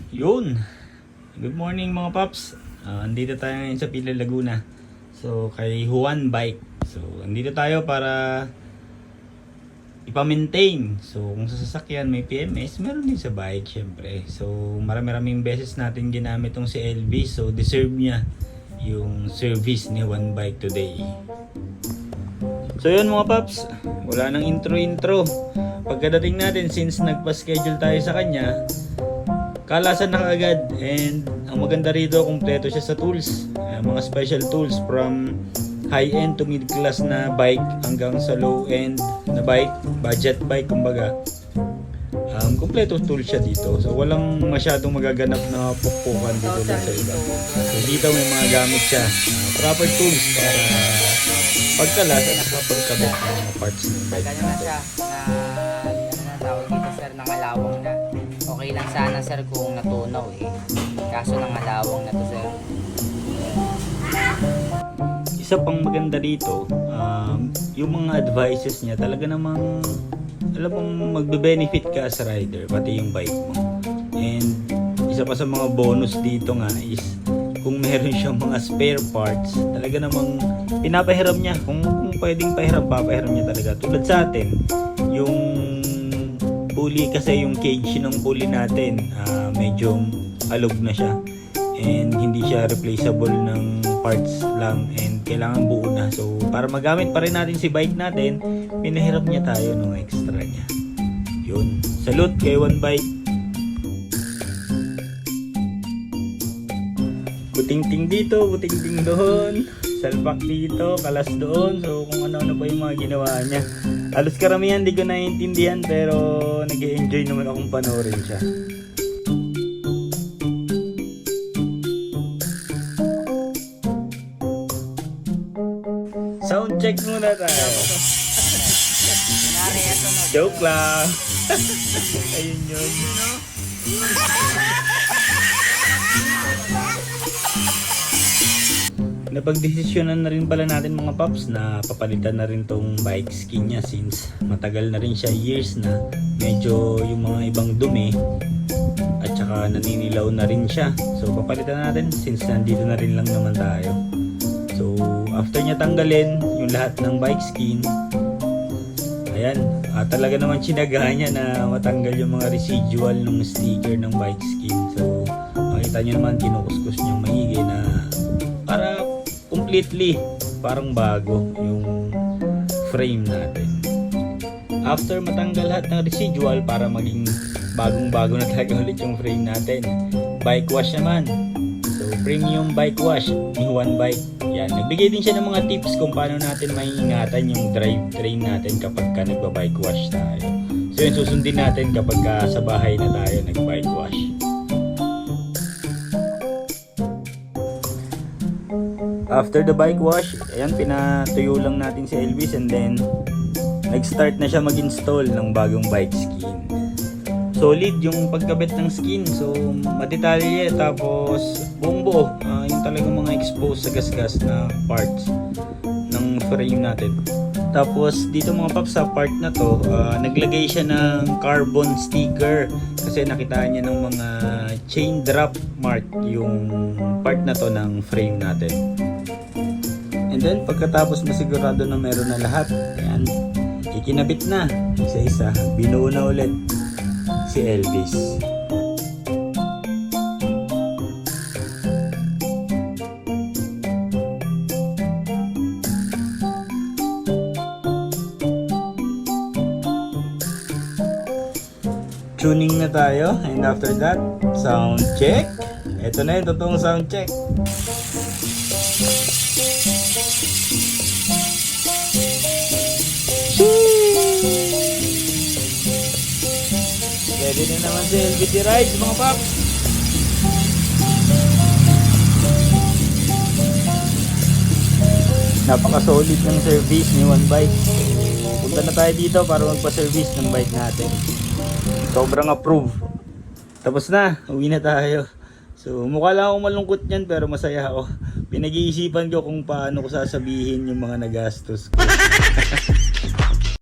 Yun. Good morning mga paps. Andito tayo ngayon sa Pilar, Laguna. So kay Juan Bike. So andito tayo para ipa-maintain. So kung sa sasakyan may PMS, meron din sa bike syempre. So marami-raming beses natin ginamit tong si LV. So deserve niya yung service ni Juan Bike today. So yun mga paps, wala nang intro. Pagkadating natin, since nagpa-schedule tayo sa kanya, kalasan na kaagad. And ang maganda rito, kumpleto siya sa tools, mga special tools from high-end to mid-class na bike hanggang sa low-end na bike, budget bike kumbaga. Kumpleto tool siya dito, so walang masyadong magaganap na pukpukan dito sa iba. So dito may mga gamit siya, proper tools para pagkalas at pagkabit ng mga parts ng bike. Ganyan na siya na tawag dito sir, nangalawang na. Okay lang sana sir kung natunaw kaso nangalawang na to sir. Isa pang maganda dito, yung mga advices niya talaga namang alam mong magbe-benefit ka as rider, pati yung bike mo. And isa pa sa mga bonus dito nga is kung meron siyang mga spare parts, talaga namang pinapahiram niya. Kung pwedeng pahiram, papahiram niya talaga. Tulad sa atin, yung pulley kasi, yung cage ng pulley natin, medyo alog na siya. And hindi siya replaceable ng parts lang, and kailangan buo na. So para magamit pa rin natin si bike natin, pinahiram niya tayo ng extra niya. Yun, salute kay Juan Bike. Buting-ting dito, buting-ting doon, salpak dito, kalas doon. So kung ano-ano pa yung mga ginawa niya, halos karamihan di ko naiintindihan, pero nag-enjoy naman akong panoorin siya. Sound check muna tayo. Joke lang. Ayun yun. Napagdesisyonan na rin pala natin mga paps na papalitan na rin tong bike skin niya, since matagal na rin siya, years na. Medyo yung mga ibang dumi at saka naninilaw na rin siya. So papalitan natin since nandito na rin lang naman tayo. So after niya tanggalin yung lahat ng bike skin, ayan, talaga naman sinaga niya na matanggal yung mga residual ng sticker ng bike skin. So makita niyo naman, kinukuskus niyang maigi na para completely parang bago yung frame natin. After matanggal lahat ng residual para maging bagong-bago na talaga ulit yung frame natin, bike wash naman. So premium bike wash ni Juan Bike. Yan, nagbigay din siya ng mga tips kung paano natin maiingatan yung drivetrain natin kapag ka nagba-bike wash tayo. So yun, susundin natin kapag ka sa bahay na tayo nag-bike wash. After the bike wash, ayan, pinatuyo lang natin si Elvis, and then nag-start na siya mag-install ng bagong bike skin. Solid yung pagkabit ng skin, so madetalye, tapos buong buo, yung talagang mga exposed sa gasgas na parts ng frame natin. Tapos dito mga paps, sa part na to, naglagay siya ng carbon sticker kasi nakita niya ng mga chain drop mark yung part na to ng frame natin. And then pagkatapos masigurado na meron na lahat, ayan, ikinabit na isa-isa, binuo na ulit si Elvis. Tuning na tayo, and after that, sound check. Ito na yung totoong sound check. Ready na naman si LVT Rides mga paps. Napaka-solid ng service ni Juan Bike. Punta na tayo dito para magpa-service ng bike natin. Sobrang approve. Tapos na, uwi na tayo. So mukha lang akong malungkot niyan, pero masaya ako. Pinag-iisipan ko kung paano ko sasabihin yung mga nagastos ko.